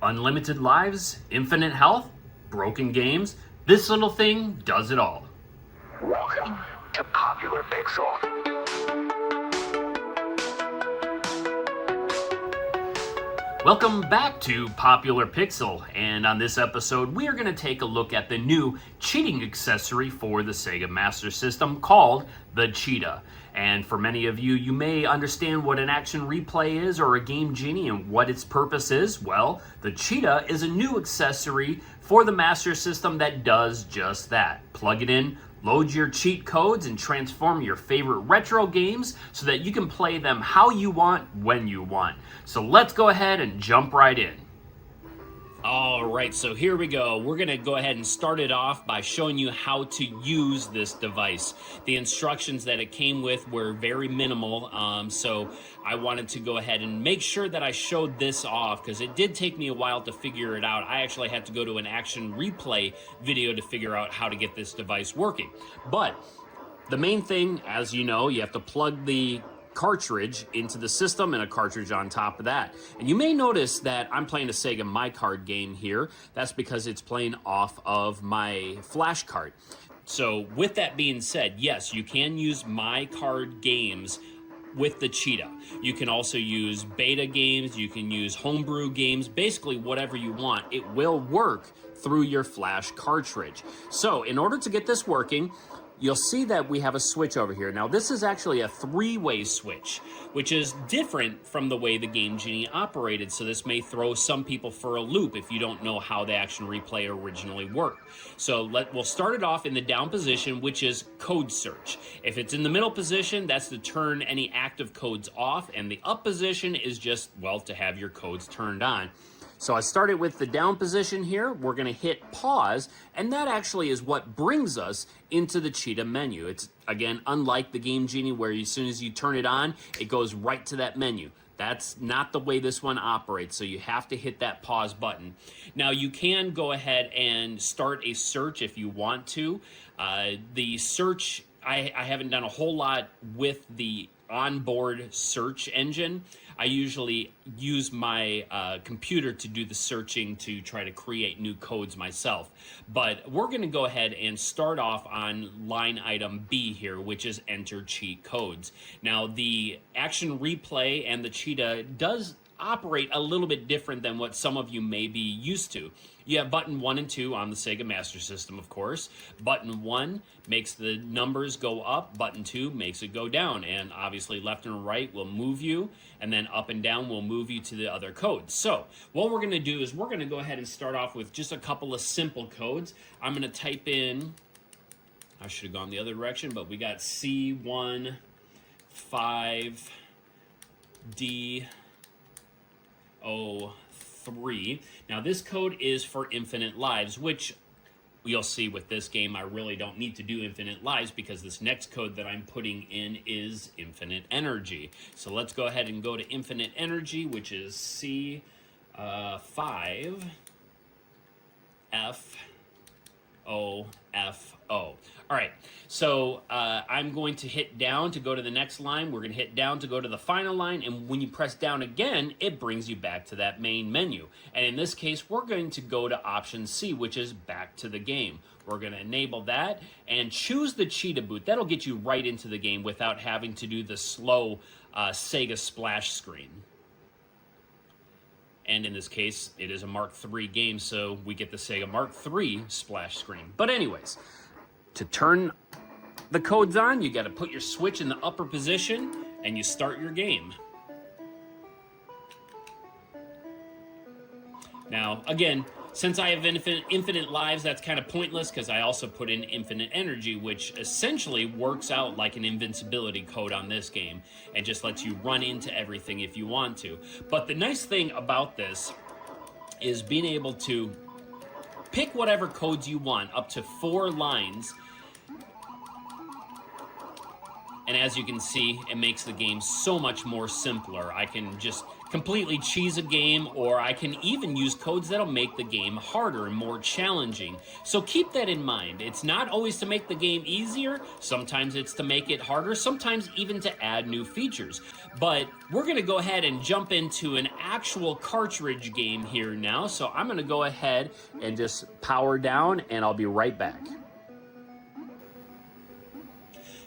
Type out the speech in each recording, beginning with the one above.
Unlimited lives, infinite health, broken games. This little thing does it all. Welcome to Popular Pixel. Welcome back to Popular Pixel, and on this episode we are going to take a look at the new cheating accessory for the Sega Master System called the Cheetahh. And for many of you, you may understand what an action replay is or a Game Genie and what its purpose is. Well, the Cheetahh is a new accessory for the Master System that does just that. Plug it in, load your cheat codes, and transform your favorite retro games so that you can play them how you want, when you want. So let's go ahead and jump right in. All right, so here we go. We're gonna go ahead and start it off by showing you how to use this device. The instructions that it came with were very minimal, so I wanted to go ahead and make sure that I showed this off because it did take me a while to figure it out. I actually had to go to an action replay video to figure out how to get this device working. But the main thing, as you know, you have to plug the cartridge into the system and a cartridge on top of that. And you may notice that I'm playing a Sega My Card game here. That's because it's playing off of my flash card. So with that being said, yes, you can use My Card games with the Cheetahh. You can also use beta games, you can use homebrew games, basically whatever you want. It will work through your flash cartridge. So in order to get this working, you'll see that we have a switch over here. Now this is actually a three-way switch, which is different from the way the Game Genie operated, so this may throw some people for a loop if you don't know how the action replay originally worked. So we'll start it off in the down position, which is code search. If it's in the middle position, that's to turn any active codes off, and the up position is just, well, to have your codes turned on. So I started with the down position here. We're going to hit pause, and that actually is what brings us into the Cheetahh menu. It's, again, unlike the Game Genie where as soon as you turn it on, it goes right to that menu. That's not the way this one operates, so you have to hit that pause button. Now, you can go ahead and start a search if you want to. The search, I haven't done a whole lot with the onboard search engine. I usually use my computer to do the searching to try to create new codes myself. But we're going to go ahead and start off on line item B here, which is enter cheat codes. Now, the action replay and the Cheetahh does operate a little bit different than what some of you may be used to. You have button 1 and 2 on the Sega Master System, of course. Button 1 makes the numbers go up, button 2 makes it go down, and obviously left and right will move you, and then up and down will move you to the other codes. So what we're going to do is we're going to go ahead and start off with just a couple of simple codes. I'm going to type in, I should have gone the other direction, but we got C1 5 D 03. Now this code is for infinite lives, which you'll see with this game I really don't need to do infinite lives because this next code that I'm putting in is infinite energy. So let's go ahead and go to infinite energy, which is C5 F O F O. All right, so I'm going to hit down to go to the next line. We're going to hit down to go to the final line, and when you press down again, it brings you back to that main menu. And in this case, we're going to go to option C, which is back to the game. We're going to enable that and choose the Cheetahh boot. That'll get you right into the game without having to do the slow Sega splash screen. And in this case, it is a Mark III game, so we get the Sega Mark III splash screen. But anyways, to turn the codes on, you got to put your switch in the upper position, and you start your game. Now, again, since I have infinite lives, that's kind of pointless because I also put in infinite energy, which essentially works out like an invincibility code on this game and just lets you run into everything if you want to. But the nice thing about this is being able to pick whatever codes you want, up to 4 lines. And as you can see, it makes the game so much more simpler. I can just completely cheese a game, or I can even use codes that'll make the game harder and more challenging. So keep that in mind. It's not always to make the game easier, sometimes it's to make it harder, sometimes even to add new features. But we're gonna go ahead and jump into an actual cartridge game here now, so I'm gonna go ahead and just power down, and I'll be right back.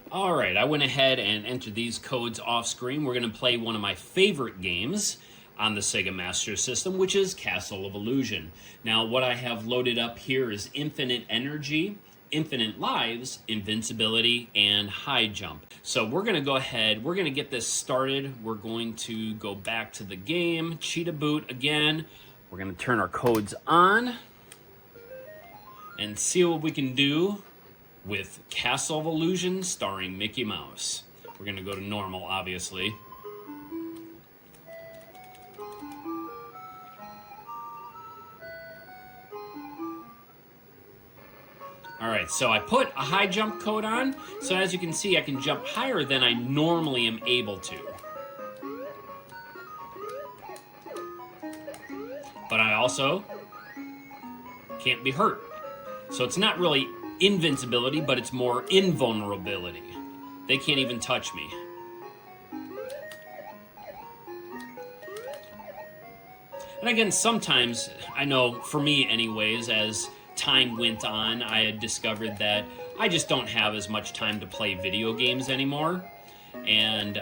All right, I went ahead and entered these codes off screen. We're going to play one of my favorite games on the Sega Master System, which is Castle of Illusion. Now, what I have loaded up here is Infinite Energy, Infinite Lives, Invincibility, and High Jump. So we're going to go ahead, we're going to get this started. We're going to go back to the game, Cheetah boot again. We're going to turn our codes on and see what we can do with Castle of Illusion starring Mickey Mouse. We're gonna go to normal, obviously. All right, so I put a high jump code on, so as you can see, I can jump higher than I normally am able to. But I also can't be hurt. So it's not really invincibility, but it's more invulnerability. They can't even touch me. And again, sometimes, I know for me anyways, as time went on, I had discovered that I just don't have as much time to play video games anymore. And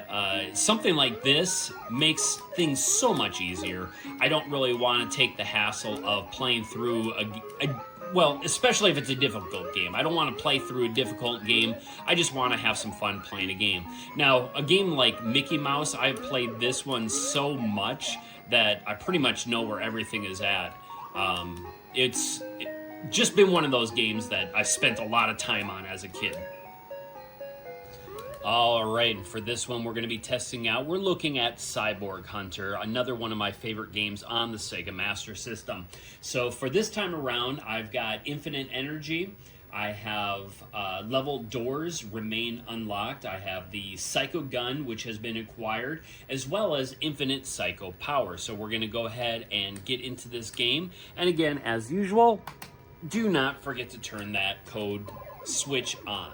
something like this makes things so much easier. I don't really want to take the hassle of playing through well, especially if it's a difficult game. I don't want to play through a difficult game. I just want to have some fun playing a game. Now, a game like Mickey Mouse, I've played this one so much that I pretty much know where everything is at. It's just been one of those games that I spent a lot of time on as a kid. All right, for this one we're going to be testing out, we're looking at Cyborg Hunter, another one of my favorite games on the Sega Master System. So for this time around, I've got Infinite Energy, I have level doors remain unlocked, I have the Psycho Gun, which has been acquired, as well as Infinite Psycho Power. So we're going to go ahead and get into this game, and again, as usual, do not forget to turn that code switch on.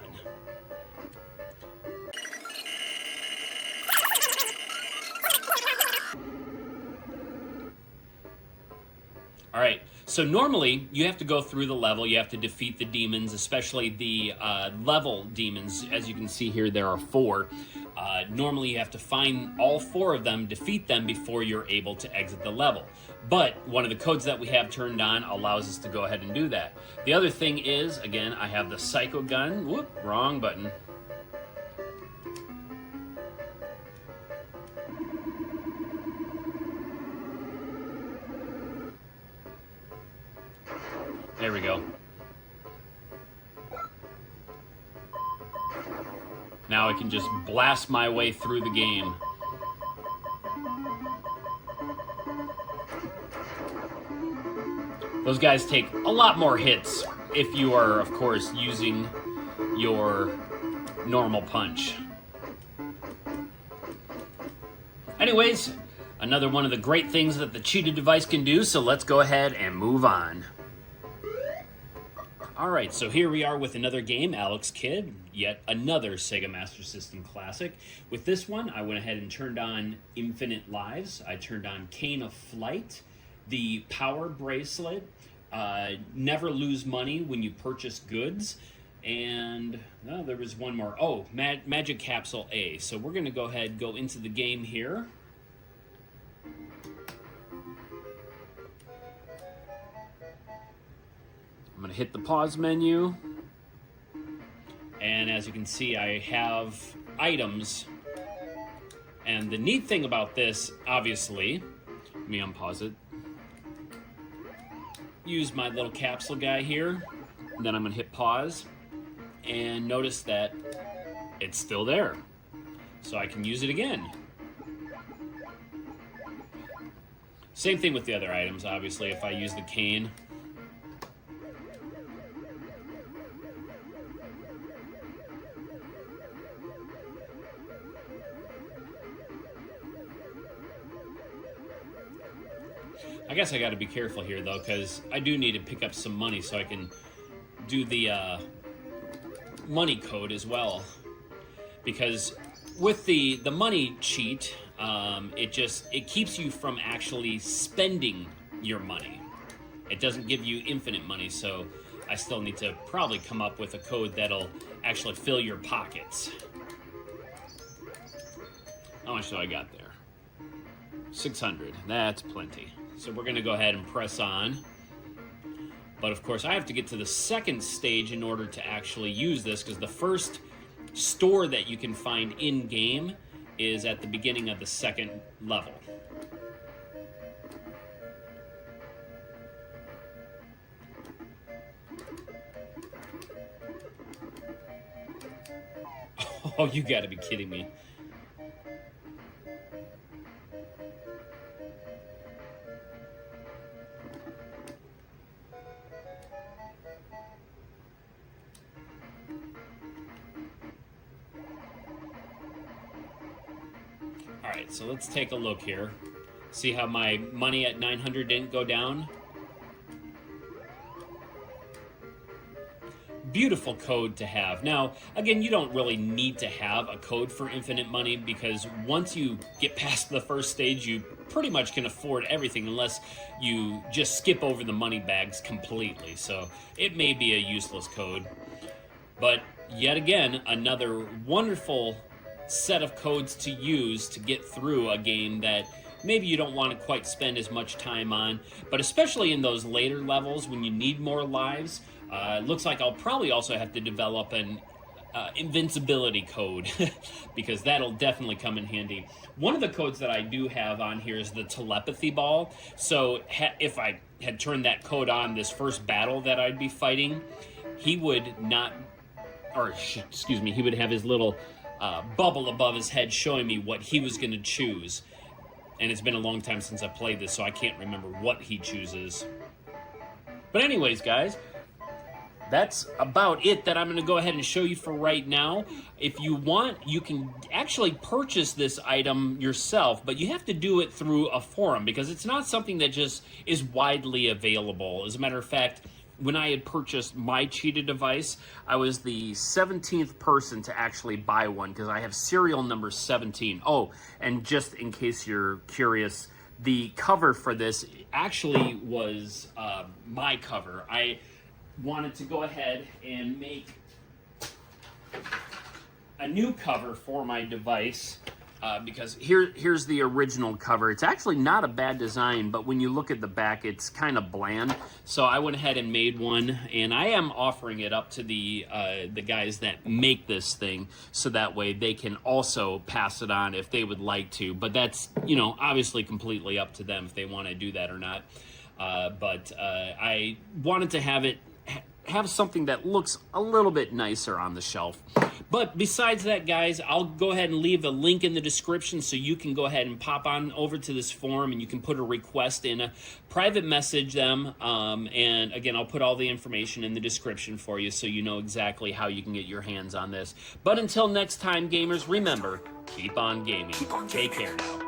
All right, so normally you have to go through the level, you have to defeat the demons, especially the level demons. As you can see here, there are 4. Normally you have to find all 4 of them, defeat them before you're able to exit the level. But one of the codes that we have turned on allows us to go ahead and do that. The other thing is, again, I have the Psycho Gun. Whoop, wrong button. There we go. Now I can just blast my way through the game. Those guys take a lot more hits if you are, of course, using your normal punch. Anyways, another one of the great things that the Cheetah device can do, so let's go ahead and move on. Alright, so here we are with another game, Alex Kidd, yet another Sega Master System classic. With this one, I went ahead and turned on Infinite Lives, I turned on Cane of Flight, the Power Bracelet, Never Lose Money when you purchase goods, and there was one more. Oh, Magic Capsule A. So we're going to go ahead and go into the game here. I'm going to hit the pause menu, and as you can see, I have items, and the neat thing about this, obviously, let me unpause it, use my little capsule guy here, and then I'm going to hit pause, and notice that it's still there, so I can use it again. Same thing with the other items, obviously, if I use the cane. I guess I got to be careful here, though, because I do need to pick up some money so I can do the money code as well. Because with the money cheat, it keeps you from actually spending your money. It doesn't give you infinite money, so I still need to probably come up with a code that'll actually fill your pockets. How much do I got there? 600. That's plenty. So we're going to go ahead and press on. But of course, I have to get to the second stage in order to actually use this, because the first store that you can find in-game is at the beginning of the second level. Oh, you gotta be kidding me. Alright, so let's take a look here. See how my money at 900 didn't go down? Beautiful code to have. Now, again, you don't really need to have a code for infinite money, because once you get past the first stage, you pretty much can afford everything unless you just skip over the money bags completely. So it may be a useless code. But yet again, another wonderful set of codes to use to get through a game that maybe you don't want to quite spend as much time on, but especially in those later levels when you need more lives. It looks like I'll probably also have to develop an invincibility code because that'll definitely come in handy. One of the codes that I do have on here is the telepathy ball. So if I had turned that code on this first battle that I'd be fighting, he would not, or excuse me, he would have his little bubble above his head showing me what he was going to choose. And it's been a long time since I played this, so I can't remember what he chooses. But anyways, guys, that's about it that I'm going to go ahead and show you for right now. If you want, you can actually purchase this item yourself, but you have to do it through a forum because it's not something that just is widely available. As a matter of fact, when I had purchased my Cheetahh device, I was the 17th person to actually buy one because I have serial number 17. Oh, and just in case you're curious, the cover for this actually was my cover. I wanted to go ahead and make a new cover for my device because here's the original cover. It's actually not a bad design, but when you look at the back, it's kind of bland. So I went ahead and made one, and I am offering it up to the guys that make this thing, so that way they can also pass it on if they would like to. But that's, you know, obviously completely up to them if they want to do that or not. But I wanted to have something that looks a little bit nicer on the shelf. But besides that, guys, I'll go ahead and leave a link in the description so you can go ahead and pop on over to this forum and you can put a request in, a private message them. And again, I'll put all the information in the description for you so you know exactly how you can get your hands on this. But until next time, gamers, remember, keep on gaming. Take care now.